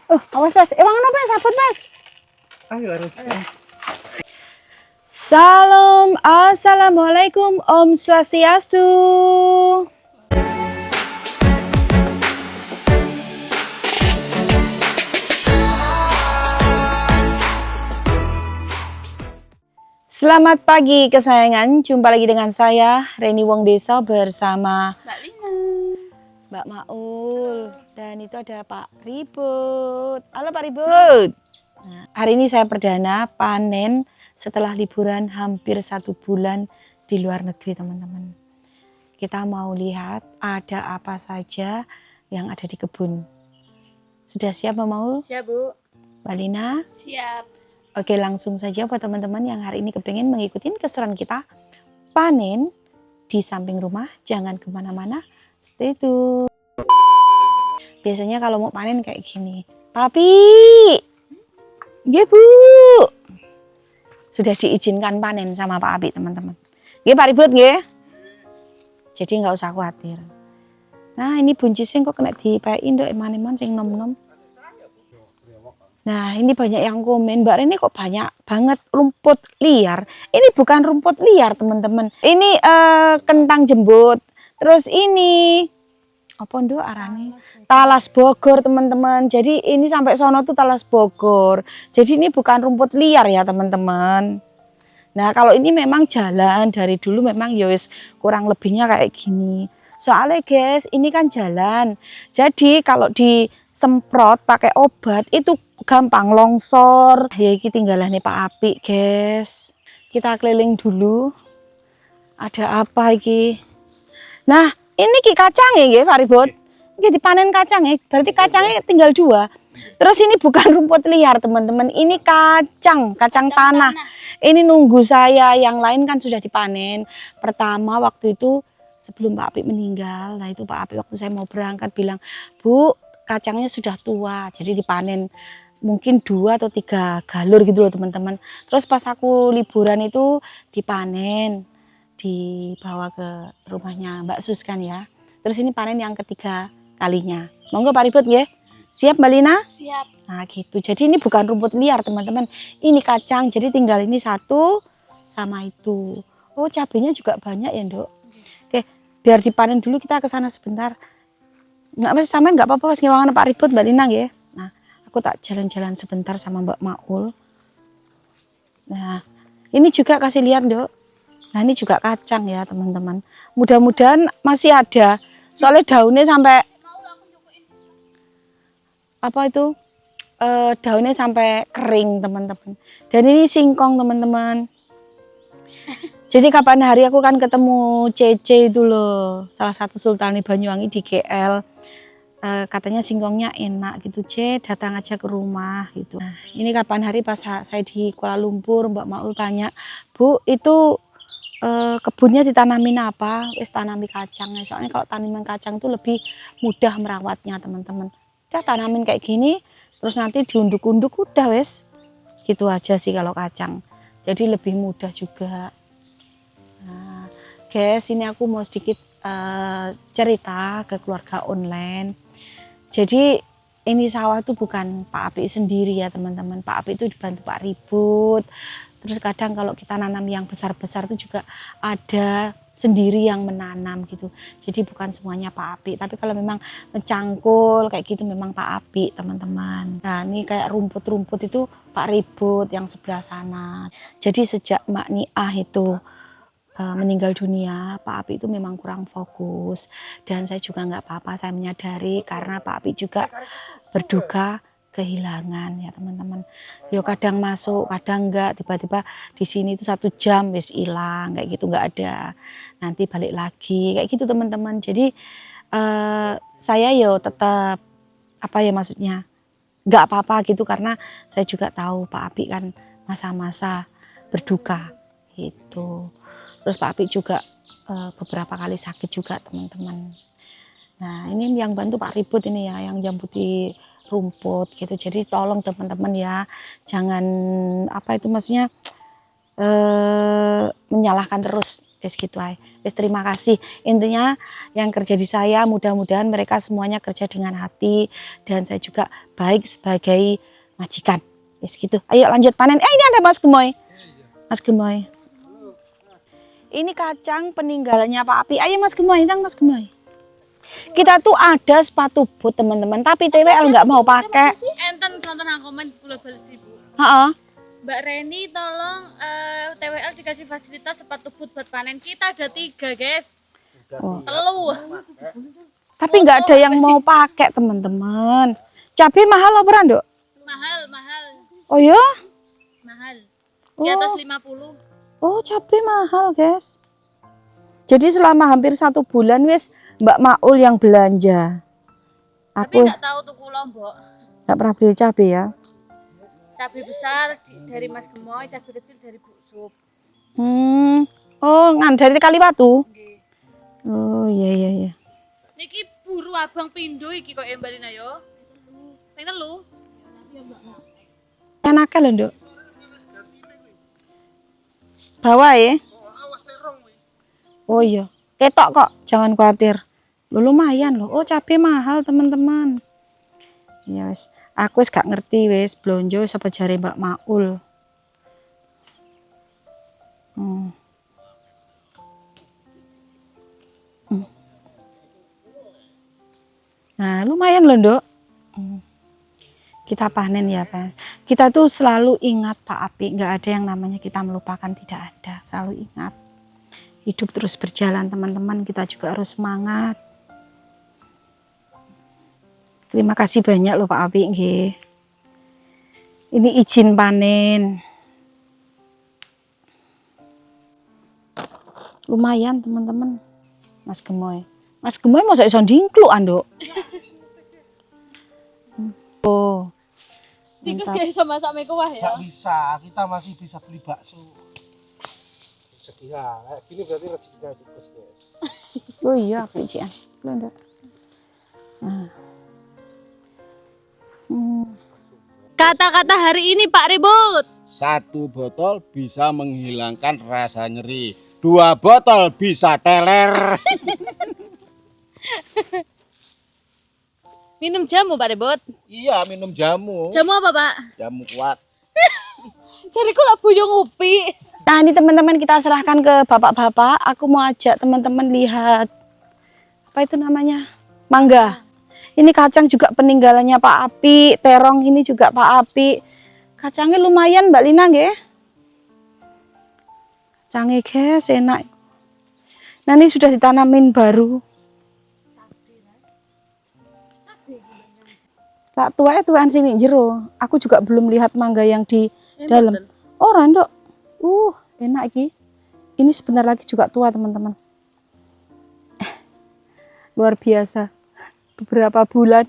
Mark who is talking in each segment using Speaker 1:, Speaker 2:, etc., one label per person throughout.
Speaker 1: Awas Mas, wangono Mas, sabut Mas.
Speaker 2: Ayo harus.
Speaker 1: Salam, assalamualaikum, Om Swastiastu. Selamat pagi kesayangan, jumpa lagi dengan saya Reni Wong Deso bersama
Speaker 3: Mbak Lina,
Speaker 1: Mbak Maul, dan itu ada Pak Ribut. Halo Pak Ribut. Nah, hari ini saya perdana panen setelah liburan hampir 1 bulan di luar negeri teman-teman. Kita mau lihat ada apa saja yang ada di kebun. Sudah siap Mbak Maul?
Speaker 3: siap Bu.
Speaker 1: Mbak Lina?
Speaker 3: Siap.
Speaker 1: Oke, langsung saja buat teman-teman yang hari ini kepengen mengikuti keseruan kita panen di samping rumah, jangan kemana-mana, stay tune. Biasanya kalau mau panen kayak gini, Papi, nggih Bu, sudah diizinkan panen sama Pak Abi teman-teman. Nggih Pak Ribut nggih, jadi nggak usah khawatir. Nah ini buncisnya kok kena dipain dok eman-eman sing nom-nom. Nah ini banyak yang komen, Mbak Reni kok banyak banget rumput liar. Ini bukan rumput liar teman-teman. Ini kentang jembut. Terus ini apa nduk arane? Talas Bogor teman-teman. Jadi ini sampai sono tuh Talas Bogor. Jadi ini bukan rumput liar ya teman-teman. Nah kalau ini memang jalan dari dulu memang yowis kurang lebihnya kayak gini. Soalnya guys ini kan jalan. Jadi kalau disemprot pakai obat itu gampang longsor. Ya iki tinggalannya Pak Apik guys. Kita keliling dulu. Ada apa iki? Nah ini ki kacang ya nggih Pak Ribut. Iki dipanen kacang ya. Berarti kacangnya tinggal 2. Terus ini bukan rumput liar teman-teman. Ini kacang tanah. Ini nunggu saya. Yang lain kan sudah dipanen. Pertama waktu itu sebelum Pak Apik meninggal. Nah itu Pak Apik waktu saya mau berangkat bilang, Bu kacangnya sudah tua. Jadi dipanen. Mungkin 2 atau 3 galur gitu loh teman-teman. Terus pas aku liburan itu dipanen, dibawa ke rumahnya Mbak Sus kan ya. Terus ini panen yang ketiga kalinya. Monggo Pak Ribut ya. Siap Mbak Lina?
Speaker 3: Siap.
Speaker 1: Nah gitu. Jadi ini bukan rumput liar teman-teman. Ini kacang. Jadi tinggal ini satu sama itu. Oh cabenya juga banyak ya Nduk. Oke biar dipanen dulu kita ke sana sebentar. Nggak samain nggak apa-apa. Pas ngewangan Pak Ribut Mbak Lina ya. Aku tak jalan-jalan sebentar sama Mbak Maul. Nah, ini juga kasih lihat, Dok. Nah, ini juga kacang ya, teman-teman. Mudah-mudahan masih ada. Soalnya daunnya sampai apa itu? Daunnya sampai kering, teman-teman. Dan ini singkong, teman-teman. Jadi kapan hari aku kan ketemu Cece itu loh, salah satu Sultani Banyuwangi di GL. Katanya singkongnya enak gitu, C datang aja ke rumah gitu. Nah, ini kapan hari pas saya di Kuala Lumpur, Mbak Maul tanya, Bu itu kebunnya ditanamin apa? Wis tanami kacang. Soalnya kalau tanaman kacang itu lebih mudah merawatnya teman-teman. Udah tanamin kayak gini, terus nanti diunduk-unduk udah wes. Gitu aja sih kalau kacang. Jadi lebih mudah juga. Nah, guys ini aku mau sedikit cerita ke keluarga online. Jadi ini sawah itu bukan Pak Apik sendiri ya teman-teman. Pak Apik itu dibantu Pak Ribut. Terus kadang kalau kita nanam yang besar-besar itu juga ada sendiri yang menanam gitu. Jadi bukan semuanya Pak Apik. Tapi kalau memang mencangkul kayak gitu memang Pak Apik teman-teman. Nah ini kayak rumput-rumput itu Pak Ribut yang sebelah sana. Jadi sejak Mak Niah itu meninggal dunia, Pak Apik itu memang kurang fokus dan saya juga nggak apa-apa, saya menyadari karena Pak Apik juga berduka kehilangan ya teman-teman. Yo kadang masuk, kadang enggak, tiba-tiba di sini itu 1 jam wis hilang kayak gitu nggak ada, nanti balik lagi kayak gitu teman-teman. Jadi saya yo tetap apa ya maksudnya nggak apa-apa gitu karena saya juga tahu Pak Apik kan masa-masa berduka gitu. Terus Pak Apik juga beberapa kali sakit juga teman-teman. Nah ini yang bantu Pak Ribut ini ya, yang jambuti rumput gitu. Jadi tolong teman-teman ya, jangan apa itu maksudnya menyalahkan terus Wis gitu ae. Wis terima kasih. Intinya yang kerja di saya mudah-mudahan mereka semuanya kerja dengan hati dan saya juga baik sebagai majikan. Wis gitu. Ayo lanjut panen. Ini ada Mas Gemoy. Mas Gemoy. Ini kacang peninggalannya Pak Api. Ayo Mas Gemoy, nang Mas Gemoy. Kita tuh ada sepatu boot teman-teman, tapi TWL nggak mau pakai.
Speaker 2: Enten sonten komen kula bales Ibu.
Speaker 1: Heeh.
Speaker 2: Mbak Reni tolong TWL dikasih fasilitas sepatu boot buat panen. Kita ada 3 guys.
Speaker 1: Oh.
Speaker 2: Telu.
Speaker 1: Tapi nggak ada yang mau pakai teman-teman. Cabai mahal apa Rando?
Speaker 2: Mahal.
Speaker 1: Oh ya?
Speaker 2: Mahal. Di atas 50.
Speaker 1: Oh cabai mahal guys. Jadi selama hampir 1 bulan wis Mbak Maul yang belanja.
Speaker 2: Tapi nggak tahu tuh kula Mbok.
Speaker 1: Nggak pernah beli cabai ya?
Speaker 2: Cabai besar dari Mas Gemoy, cabai kecil dari Bu Sup.
Speaker 1: Oh dari Kaliwatu?
Speaker 2: Nggih.
Speaker 1: Oh iya.
Speaker 2: Niki buru abang pindo iki kok Mbak Rina yo. Ping 3.
Speaker 1: Enaknya loh Nduk. Bawa ya? Oh iya, ketok kok, jangan khawatir. Lumayan loh. Oh cabai mahal teman-teman. Ya wis, aku wis gak ngerti wis blonjo sapa jare Mbak Maul. Nah lumayan loh Nduk. Kita panen ya Pak. Kita tuh selalu ingat Pak Api, nggak ada yang namanya kita melupakan, tidak ada. Selalu ingat. Hidup terus berjalan teman-teman, kita juga harus semangat. Terima kasih banyak loh Pak Api nggih. Ini izin panen. Lumayan teman-teman. Mas Gemoy masa iso ndingkluk Anduk. Oh.
Speaker 2: Tikus gak bisa masak mie kuah ya?
Speaker 3: Nggak bisa, kita masih bisa beli bakso. Rezeki ya, kayak gini berarti rezekinya tikus guys.
Speaker 1: Oh iya, pijian. Belum.
Speaker 2: Kata-kata hari ini Pak Ribut.
Speaker 4: 1 botol bisa menghilangkan rasa nyeri. 2 botol bisa teler.
Speaker 2: Minum jamu Pak Ribut.
Speaker 4: Iya, minum jamu.
Speaker 2: Jamu apa Pak?
Speaker 4: Jamu kuat.
Speaker 2: Jadi kok lah buyung upi.
Speaker 1: Nah ini teman-teman kita serahkan ke bapak-bapak. Aku mau ajak teman-teman lihat apa itu namanya, mangga. Ini kacang juga peninggalannya Pak Api. Terong ini juga Pak Api. Kacangnya lumayan Mbak Lina nggih. Kacangnya guys enak. Nah ini sudah ditanamin baru. Lah tuaan sini jero. Aku juga belum lihat mangga yang di dalam. Oh Rando. Enak iki. Ini sebentar lagi juga tua teman-teman. Luar biasa. Beberapa bulan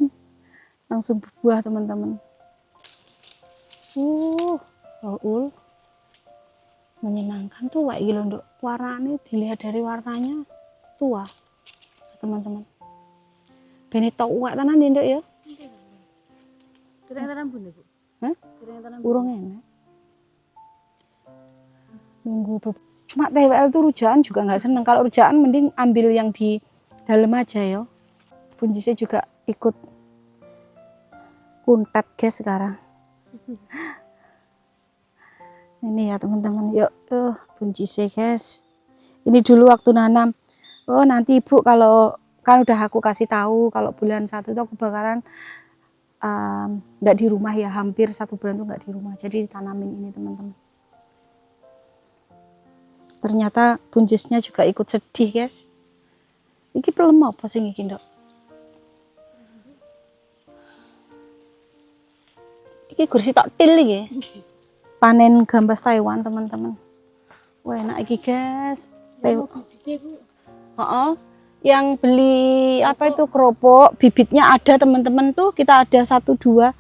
Speaker 1: langsung berbuah teman-teman. Raul. Menyenangkan tua iki lho Nduk. Warnanya dilihat dari warnanya tua. Teman-teman. Bene tok uwak tenan Nduk ya.
Speaker 2: Kering tanam bun Bu.
Speaker 1: Hah?
Speaker 2: Kering tanam.
Speaker 1: Urung enak. Nunggu cuma TWL tuh rujaan juga nggak seneng. Kalau rujaan mending ambil yang di dalam aja ya. Buncisnya juga ikut kuntet guys sekarang. Ini ya teman-teman, yuk buncisnya guys. Ini dulu waktu nanam. Oh nanti ibu kalau kan udah aku kasih tahu kalau bulan 1 itu aku bakalan nggak di rumah ya, hampir 1 bulan tuh nggak di rumah. Jadi tanamin ini teman-teman. Ternyata buncisnya juga ikut sedih guys. Iki pelem apa sih iki Nduk? Iki kursi tok til iki. Panen gambas Taiwan teman-teman. Wah enak iki guys. Yang beli apa itu keropok, bibitnya ada teman-teman tuh, kita ada 1, 2.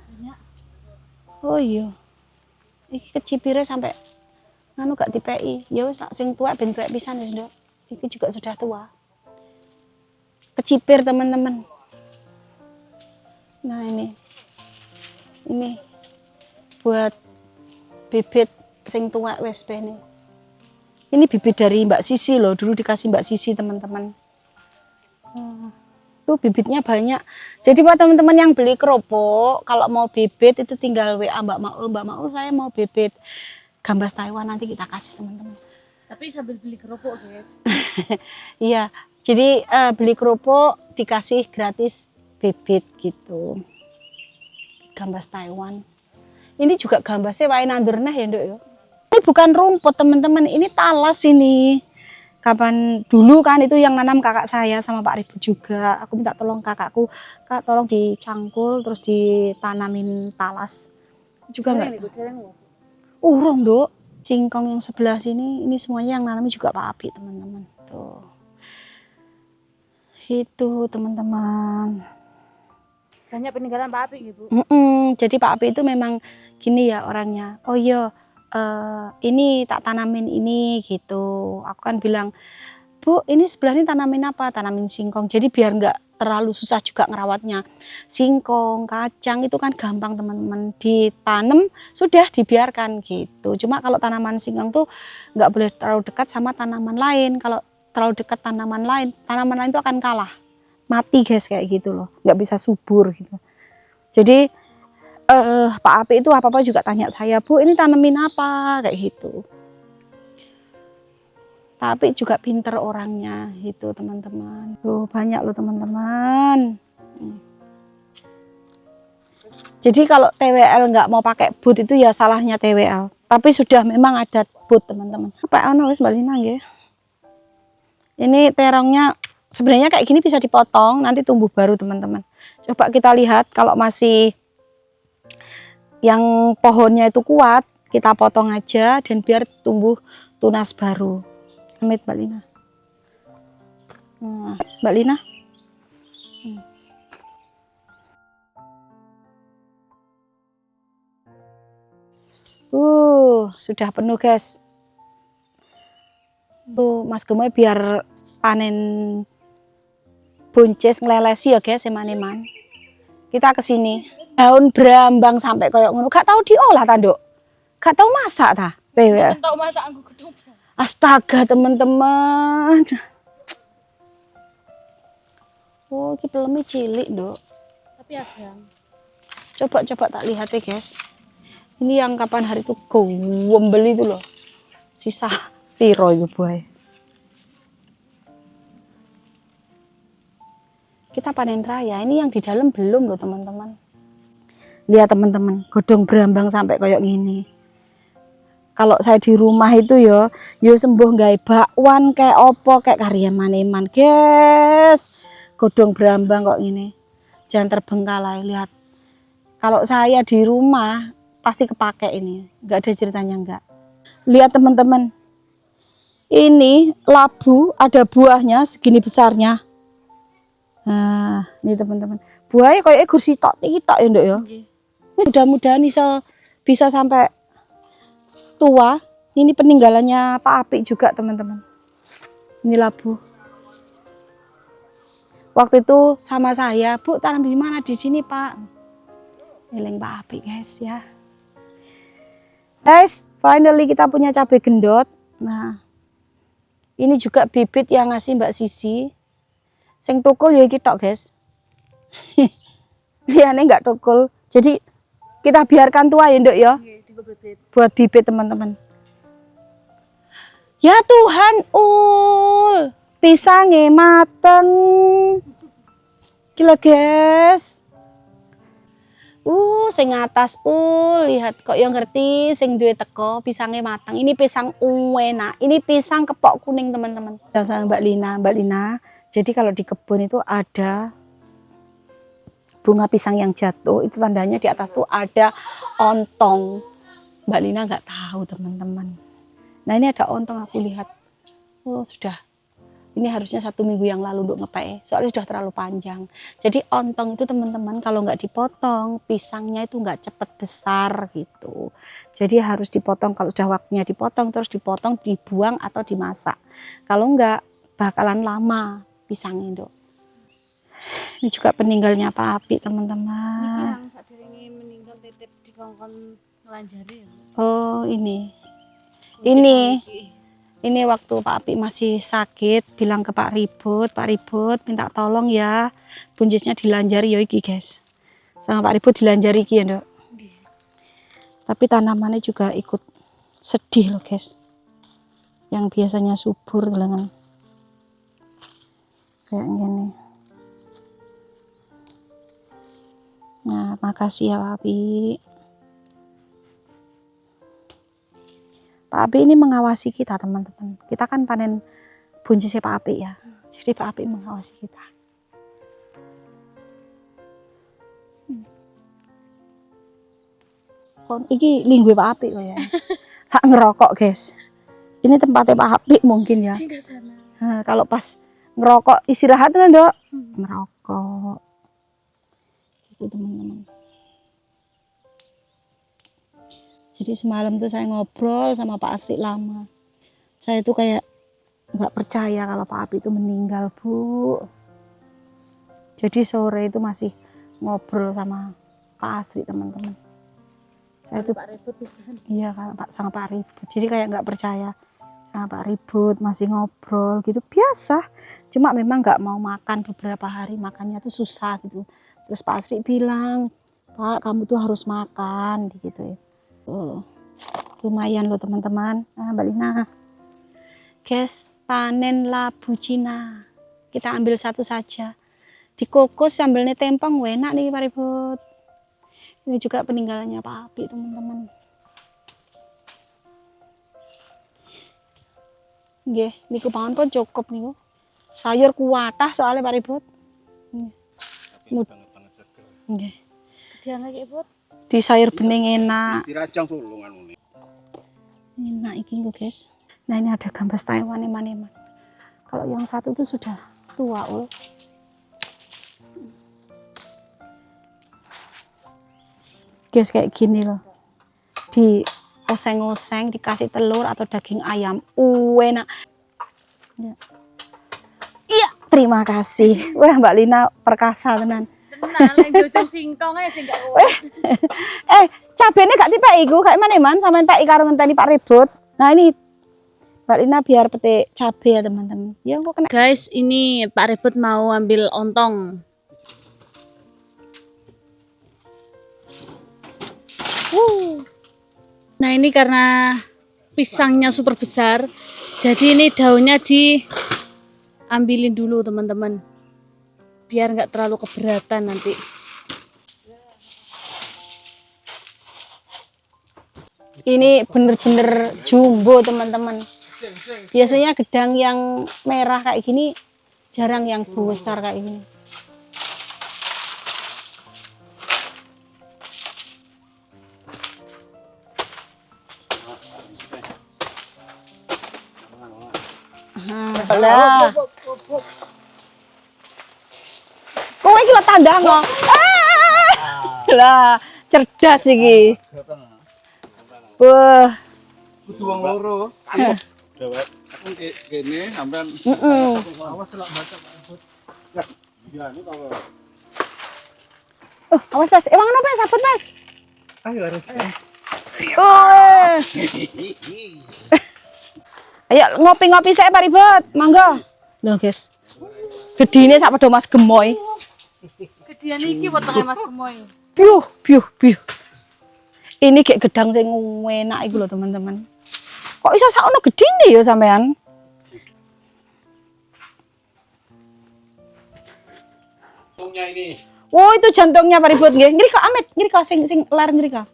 Speaker 1: Oh iya. Iki kecipire sampai nganu gak dipeki. Ya wis sing tuwek ben tuwek pisan wis Nduk. Iki juga sudah tua. Kecipir teman-teman. Nah ini buat bibit sing tuwek wis bene. Ini bibit dari Mbak Sisi loh, dulu dikasih Mbak Sisi teman-teman. Tuh bibitnya banyak. Jadi buat teman-teman yang beli keropok, kalau mau bibit itu tinggal WA Mbak Maul. Mbak Maul saya mau bibit gambas Taiwan, nanti kita kasih teman-teman.
Speaker 2: Tapi sambil beli kerupuk guys.
Speaker 1: Iya, jadi beli kerupuk dikasih gratis bibit gitu. Gambas Taiwan. Ini juga gambasnya wae nandur nah ya Nduk ya. Ini bukan rumput teman-teman, ini talas ini. Kapan dulu kan itu yang nanam kakak saya sama Pak Ribu juga. Aku minta tolong kakakku, Kak tolong dicangkul terus ditanamin talas. Juga enggak? Urung, Nduk. Singkong yang sebelah sini ini semuanya yang nanami juga Pak Api, teman-teman. Tuh. Itu, teman-teman.
Speaker 2: Banyak peninggalan Pak Api gitu.
Speaker 1: Jadi Pak Api itu memang gini ya orangnya. Oh iya, ini tak tanamin ini gitu. Aku kan bilang, Bu, ini sebelah ini tanamin apa? Tanamin singkong. Jadi biar nggak terlalu susah juga ngerawatnya. Singkong, kacang itu kan gampang teman-teman. Ditanam sudah dibiarkan gitu. Cuma kalau tanaman singkong tuh nggak boleh terlalu dekat sama tanaman lain. Kalau terlalu dekat tanaman lain itu akan kalah. Mati guys kayak gitu loh. Nggak bisa subur gitu. Jadi Pak Api itu apa-apa juga tanya saya, Bu ini tanemin apa kayak gitu. Pak Api juga pinter orangnya gitu teman-teman. Tuh banyak loh teman-teman. Jadi kalau TWL nggak mau pakai boot itu ya salahnya TWL. Tapi sudah memang ada boot teman-teman. Apa ono wis Mbak Lina nggih. Ini terongnya sebenarnya kayak gini bisa dipotong nanti tumbuh baru teman-teman. Coba kita lihat kalau masih yang pohonnya itu kuat, kita potong aja dan biar tumbuh tunas baru. Amit Mbak Lina. Mbak Lina. Sudah penuh guys. Tuh Mas Gemoy biar panen buncis ngelelesi ya guys eman-eman. Kita ke sini. Daun brambang sampai koyok ngono. Gak tahu diolah ta, Nduk? Gak tahu masak ta?
Speaker 2: Mungkin tahu masak anggur gedung.
Speaker 1: Astaga, teman-teman. Oh, iki peleme cilik, Nduk.
Speaker 2: Tapi agak.
Speaker 1: Coba tak lihat ya, guys. Ini yang kapan hari itu beli itu loh. Sisa piro itu, boy. Kita panen raya. Ini yang di dalam belum loh, teman-teman. Lihat teman-teman, godong brambang sampai kayak gini. Kalau saya di rumah itu yo sembuh gawe bakwan kayak opo kayak karya maneman, guys. Godong brambang kok gini. Jangan terbengkalai, lihat. Kalau saya di rumah pasti kepake ini, nggak ada ceritanya enggak. Lihat teman-teman. Ini labu ada buahnya segini besarnya. Nah, ini teman-teman. Buahnya kayak kursi tok iki tok ya, Nduk ya. Mudah-mudahan bisa sampai tua. Ini peninggalannya Pak Api juga teman-teman. Ini labu. Waktu itu sama saya, Bu tanam di mana? Di sini Pak. Eling Pak Api guys ya. Guys, finally kita punya cabai gendot. Nah, ini juga bibit yang ngasih Mbak Sisi. Sing tukul ya iki tok guys. Liyane nggak tukul. Jadi kita biarkan tua ya Nduk ya. Buat bibit teman-teman. Ya Tuhan, pisangnya mateng. Gila guys. Sing atas lihat kok yang ngerti sing duwe teko pisangnya matang. Ini pisang enak. Ini pisang kepok kuning teman-teman. Dan sama Mbak Lina. Jadi kalau di kebun itu ada bunga pisang yang jatuh, itu tandanya di atas tuh ada ontong. Mbak Lina nggak tahu teman-teman. Nah ini ada ontong aku lihat. Sudah. Ini harusnya 1 minggu yang lalu untuk ngepek. Soalnya sudah terlalu panjang. Jadi ontong itu teman-teman kalau nggak dipotong, pisangnya itu nggak cepet besar gitu. Jadi harus dipotong kalau sudah waktunya dipotong, terus dipotong, dibuang atau dimasak. Kalau nggak bakalan lama pisangnya, Nduk. Ini juga peninggalnya Pak Api teman-teman.
Speaker 2: Yang saat ini meninggal titip di kongkon ngelanjari.
Speaker 1: Oh ini Ini waktu Pak Apik masih sakit, bilang ke Pak Ribut minta tolong ya, buncisnya dilanjari ya iki guys. Sama Pak Ribut dilanjari iki ya Nduk. Tapi tanamannya juga ikut sedih loh guys. Yang biasanya subur dengan kayak gini. Nah, makasih ya Pak Apik. Pak Apik ini mengawasi kita teman-teman. Kita kan panen buncisnya Pak Apik ya. Jadi Pak Apik mengawasi kita. Iki linggue Pak Apik kok ya. Tak ngerokok guys. Ini tempatnya Pak Apik mungkin ya.
Speaker 2: Singgah sana.
Speaker 1: Nah, kalau pas ngerokok istirahat kan Dok. Ngerokok. Gitu teman-teman. Jadi semalam tuh saya ngobrol sama Pak Asri lama. Saya tuh kayak nggak percaya kalau Pak Apik itu meninggal, Bu. Jadi sore itu masih ngobrol sama Pak Asri teman-teman. Saya tuh
Speaker 2: Pak Ribut di sana.
Speaker 1: iya kan Pak sama Pak Ribut. Jadi kayak nggak percaya sama Pak Ribut masih ngobrol gitu biasa. Cuma memang nggak mau makan beberapa hari, makannya tuh susah gitu. Terus Pak Asri bilang, Pak kamu tuh harus makan gitu. Lumayan loh teman-teman. Nah, Mbak Lina. Guys, panen labu Cina. Kita ambil satu saja. Dikukus sambilnya tempong, enak nih Pak Ribut. Ini juga peninggalannya Pak Apik teman-teman. Nggih, niku pangan pun cukup niku. Sayur kuatah soalnya Pak Ribut.
Speaker 4: Banget seger.
Speaker 1: Nggih.
Speaker 2: Gedean lagi Ibu.
Speaker 1: Di sayur bening enak.
Speaker 4: Dirajang sulungan ini.
Speaker 1: Enak iki lho, guys. Nah, ini ada gambas Taiwan eman-eman. Kalau yang satu itu sudah tua, ul. Guys, kayak gini loh. Di oseng-oseng, dikasih telur atau daging ayam. Enak. Ya. Iya, terima kasih. Wah, Mbak Lina perkasa tenan.
Speaker 2: Tenang, yang jojong singkong aja sih enggak kuat.
Speaker 1: Cabenya gak tipe iku kayak mana man sampean Pak karo ngenteni Pak Ribut. Nah ini Mbak Lina biar petik cabe ya teman-teman. Ya kok kena.
Speaker 2: Guys, ini Pak Ribut mau ambil ontong. Nah ini karena pisangnya super besar, jadi ini daunnya diambilin dulu teman-teman, biar nggak terlalu keberatan nanti.
Speaker 1: Ini bener-bener jumbo teman-teman. Biasanya gedang yang merah kayak gini jarang yang besar kayak gini. Lah. Kowe iki lho tandang kok. Lah, cerdas iki. Wah.
Speaker 3: Kudu wong loro.
Speaker 4: Dewek.
Speaker 3: Aku kene sampean awas lak baca Pak Ribut.
Speaker 4: Iya, ini kalau
Speaker 1: Awas Mas, emang ono Mas, sabut Mas.
Speaker 3: Ayo harus.
Speaker 1: Ayo ngopi-ngopi saya Pak Ribut, monggo. Loh guys, gedine sak padha Mas Gemoy.
Speaker 2: Gedean iki potongnya Mas Gemoy.
Speaker 1: Piuh, piuh, piuh. Ini kayak gedang sing enak iku lho teman-teman. Kok bisa sak ono gedine ya sampean?
Speaker 4: jantungnya ini.
Speaker 1: Oh, itu jantungnya Pak Ribut nggih. Ngriko Amit, ngriko sing lar ngriko.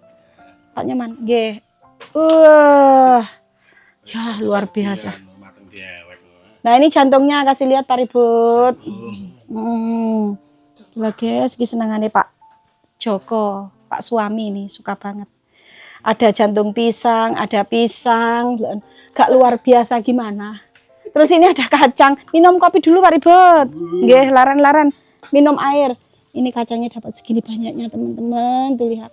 Speaker 1: Pak Nyaman, nggih. Ya, luar biasa.
Speaker 4: Mateng dewek.
Speaker 1: Nah, ini jantungnya kasih lihat Pak Ribut. Gila guys, iki senengane Pak Joko, Pak suami ini suka banget. Ada jantung pisang, ada pisang, gak luar biasa gimana. Terus ini ada kacang. Minum kopi dulu Pak Ribut. Nggih, laran-laran minum air. Ini kacangnya dapat segini banyaknya teman-teman, tuh lihat.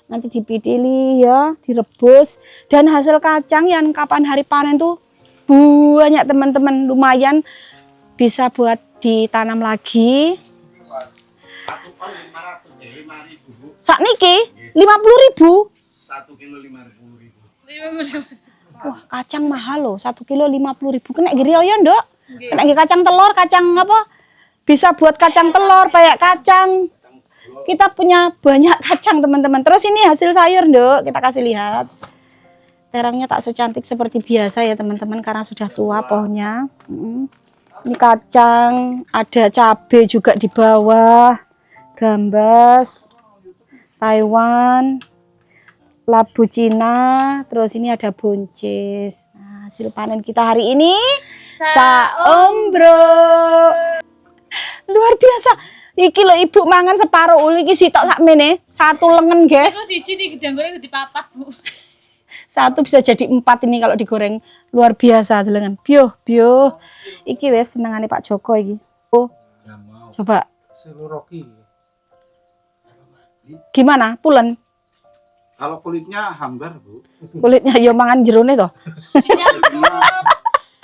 Speaker 1: Nanti dipidili ya, direbus, dan hasil kacang yang kapan hari panen tuh banyak teman-teman, lumayan bisa buat ditanam lagi.
Speaker 4: 1 ton 500 ya 5.000 Bu.
Speaker 1: Sakniki 50.000.
Speaker 4: 1 kilo 50.000.
Speaker 1: Wah, kacang mahal loh, 1 kilo 50.000. Kena giri ya, Nduk. Kena giri kacang telur, kacang apa? Bisa buat kacang telur, kayak kacang. Kita punya banyak kacang, teman-teman. Terus ini hasil sayur, Nduk. Kita kasih lihat. Terangnya tak secantik seperti biasa ya, teman-teman, karena sudah tua pohonnya. Ini kacang, ada cabai juga di bawah. Gambas, Taiwan, labu Cina, terus ini ada buncis. Nah, hasil panen kita hari ini saombro. Luar biasa. Iki lho ibu mangan separuh uli iki sitok sakmene. 1 lengen, guys.
Speaker 2: Itu siji nih gedang goreng di papat, Bu.
Speaker 1: 1 bisa jadi 4 ini kalau digoreng. Luar biasa dengan bio. Iki wes senengane Pak Joko iki. Oh. Coba
Speaker 3: Seluroki.
Speaker 1: gimana? Pulen.
Speaker 5: Kalau kulitnya hambar, Bu.
Speaker 1: Kulitnya yo mangan jerone toh.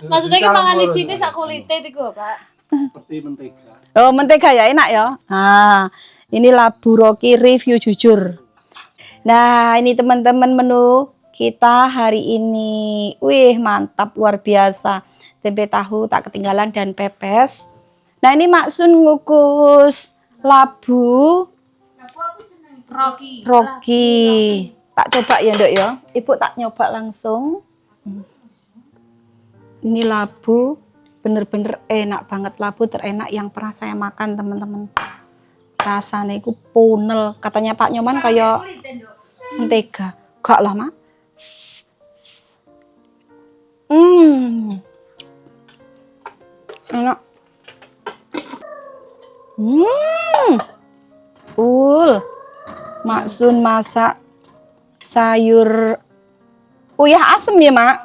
Speaker 2: Maksudnya ki mangan di sini sak kulite iku, Pak.
Speaker 5: Seperti mentega.
Speaker 1: Oh, mentega ya enak ya. Nah, ini Labu Rocky review jujur. Nah, ini teman-teman menu kita hari ini. Wih, mantap luar biasa. Tempe tahu tak ketinggalan dan pepes. Nah, ini Maksun ngukus labu Rocky. Tak coba ya, Nduk ya. Ibu tak nyoba langsung. Ini labu bener-bener enak banget, labu terenak yang pernah saya makan, teman-teman. Rasanya itu punel. Katanya Pak Nyoman kayak mentega. Gak lah, Mak. Enak. Maksun masak sayur uyah asem ya, Mak?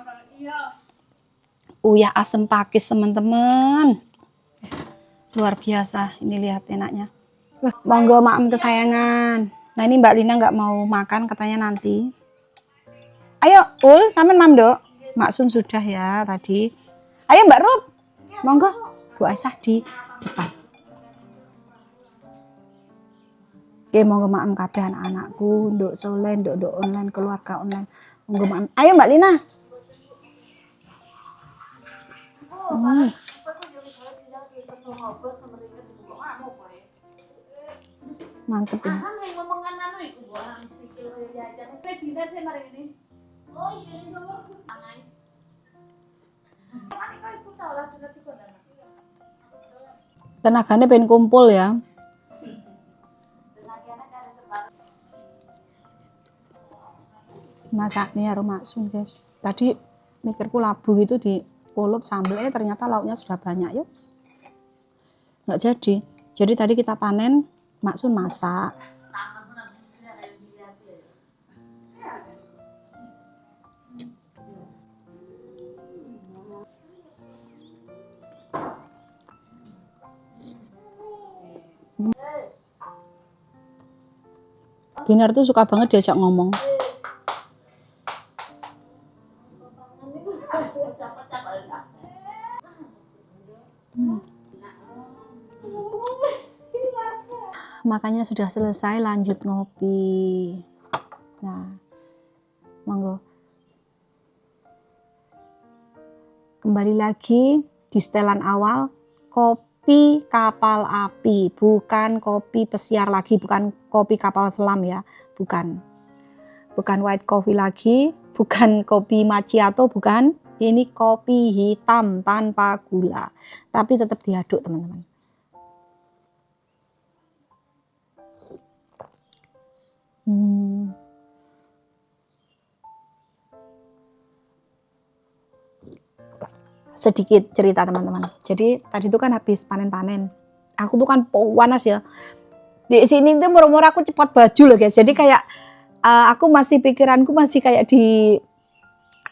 Speaker 1: Uyah asem pakis, teman-teman. Luar biasa. Ini lihat enaknya. Wah, monggo maem kesayangan. Nah, ini Mbak Lina nggak mau makan katanya nanti. Ayo, Ul, sampean Mam, Dok. Maksun sudah ya tadi. Ayo Mbak Rup. Monggo. Bu Aisyah di depan. Oke, monggo maem kabeh anak-anakku, nduk soleh, nduk online, keluarga online. Monggo maem. Ayo Mbak Lina. Mantep ini. Tenaganya pengen kumpul ya. Masaknya aroma Maksun, guys. Tadi mikirku labu gitu di ulup sambelnya, ternyata lauknya sudah banyak ya. Nggak jadi. Jadi tadi kita panen, Maksun masak. Binar tuh suka banget diajak ngomong. Makannya sudah selesai, lanjut ngopi. Nah, monggo. Kembali lagi di setelan awal, kopi kapal api, bukan kopi pesiar lagi, bukan kopi kapal selam ya, bukan. Bukan white coffee lagi, bukan kopi macchiato, bukan. Ini kopi hitam tanpa gula, tapi tetap diaduk, teman-teman. Sedikit cerita, teman-teman. Jadi tadi itu kan habis panen-panen. Aku tuh kan panas ya. Di sini tuh murmur aku cepat baju loh, guys. Jadi kayak aku masih pikiranku masih kayak di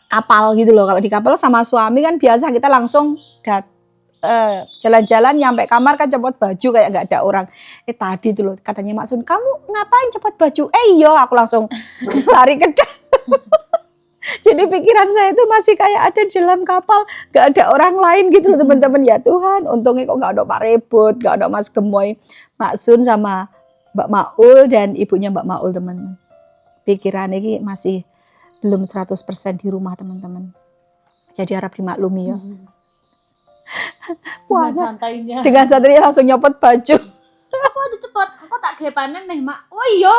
Speaker 1: kapal gitu loh. Kalau di kapal sama suami kan biasa kita langsung jalan-jalan nyampe kamar kan cepot baju kayak nggak ada orang. Tadi tuh loh katanya Maksun, kamu ngapain cepot baju? Iya, aku langsung lari ke dalam. Jadi pikiran saya itu masih kayak ada di dalam kapal, nggak ada orang lain gitu loh, teman-teman. Ya Tuhan, untungnya kok nggak ada Pak Rebut, nggak ada Mas Gemoy, Maksun sama Mbak Maul dan ibunya Mbak Maul, teman-teman. Pikiran ini masih belum 100% di rumah teman-teman. Jadi harap dimaklumi ya. Wah,
Speaker 2: Dengan santainya.
Speaker 1: dengan santainya langsung nyopot baju.
Speaker 2: Aku ada cepat, aku tak gawe panen nih, Mak. Oh iya.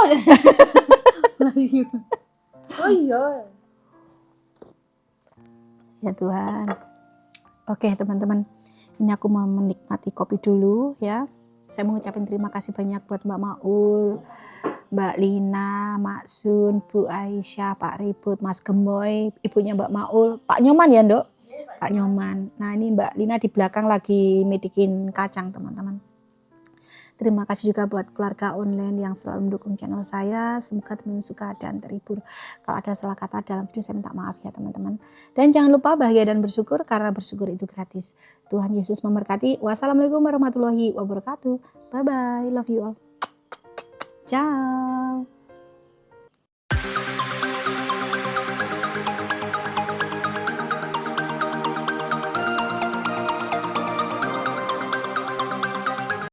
Speaker 2: Oh iya.
Speaker 1: Ya Tuhan. Oke teman-teman, ini aku mau menikmati kopi dulu ya. Saya mau ngucapin terima kasih banyak buat Mbak Maul, Mbak Lina, Mak Sun, Bu Aisyah, Pak Ribut, Mas Gemoy, ibunya Mbak Maul, Pak Nyoman ya Ndok? Pak Nyoman. Nah ini Mbak Lina di belakang lagi medikin kacang teman-teman. Terima kasih juga buat keluarga online yang selalu mendukung channel saya. Semoga teman-teman suka dan terhibur. Kalau ada salah kata dalam video saya minta maaf ya teman-teman. Dan jangan lupa bahagia dan bersyukur karena bersyukur itu gratis. Tuhan Yesus memberkati. Wassalamualaikum warahmatullahi wabarakatuh. Bye bye. Love you all. Ciao.